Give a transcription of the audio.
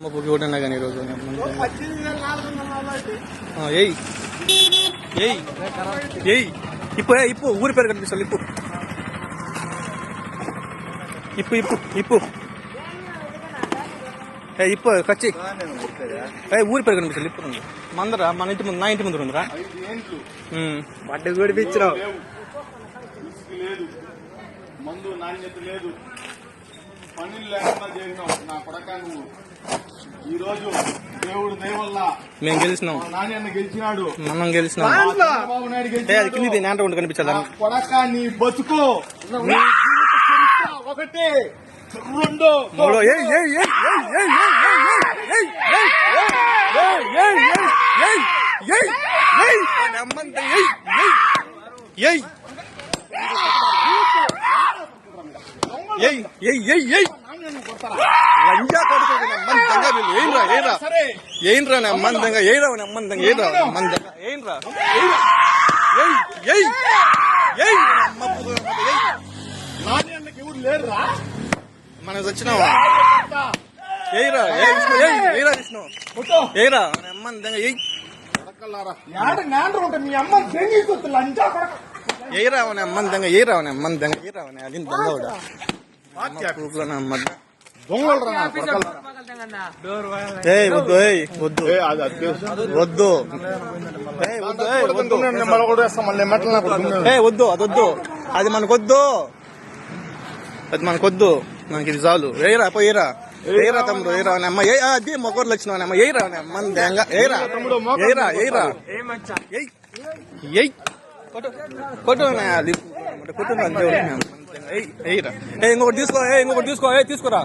ముప్పై ఒకటి కానీ ఈరోజు ఏయ్ ఏయ్ ఏయ్ ఇప్పు ఇప్పు ఊరి పేరు కనిపిస్తుంది ఇప్పు ఇప్పు ఇప్పు ఇప్పు ఇప్పు కచ్చి ఊరి పేరు కనిపిస్తుంది ఇప్పు ఉంది మందరా మన ఇంటి ముందు నా ఇంటి ముందు ఉందిరా బట్ట గడిపించినావు మందు నాణ్యత లేదు పనులు లేకుండా చేసినావు నా కొడక నువ్వు. ఈ రోజు దేవుడు దయవల్ల మేము గెలిచినాం, నాణ్యన్న గెలిచినాడు, మనం గెలిచినాం. చంద్రబాబు నాయుడు గెలిచినాడు. కింది నేంట కనిపించాలి కొడక నీ బతుకు నీ జీవిత చరిత్ర ఒకటే రెండు మూడో లంజా కొడుకు నమ్మంతంగా వీళ్ళు ఏంరా నమ్మంతంగా ఏరా నమ్మంతంగా ఏరా నమ్మంతంగా ఏంరా నాణ్యన్నకి ఎవరు లేరురా. మనం వచ్చినావా ఏరా ఏరా విష్ణు ఏరా నమ్మంతంగా మీ అమ్మ లంచా కొడక ఏరా నమ్మంతంగా ఏరా నమ్మంతంగా ఏరా అది దొంగ వద్దు అదొద్దు అది మనకొద్దు మనకి ఇది చాలు ఏరా పోయిరా ఏరా తమ్ముడు ఏరా అమ్మ అది మొక్కర్లు వచ్చినావు అమ్మ ఏరా అమ్మ దెంగ ఏరా ఏరా ఏరా ఏయ్ కొట్టు ఇంకొకటి తీసుకో తీసుకురా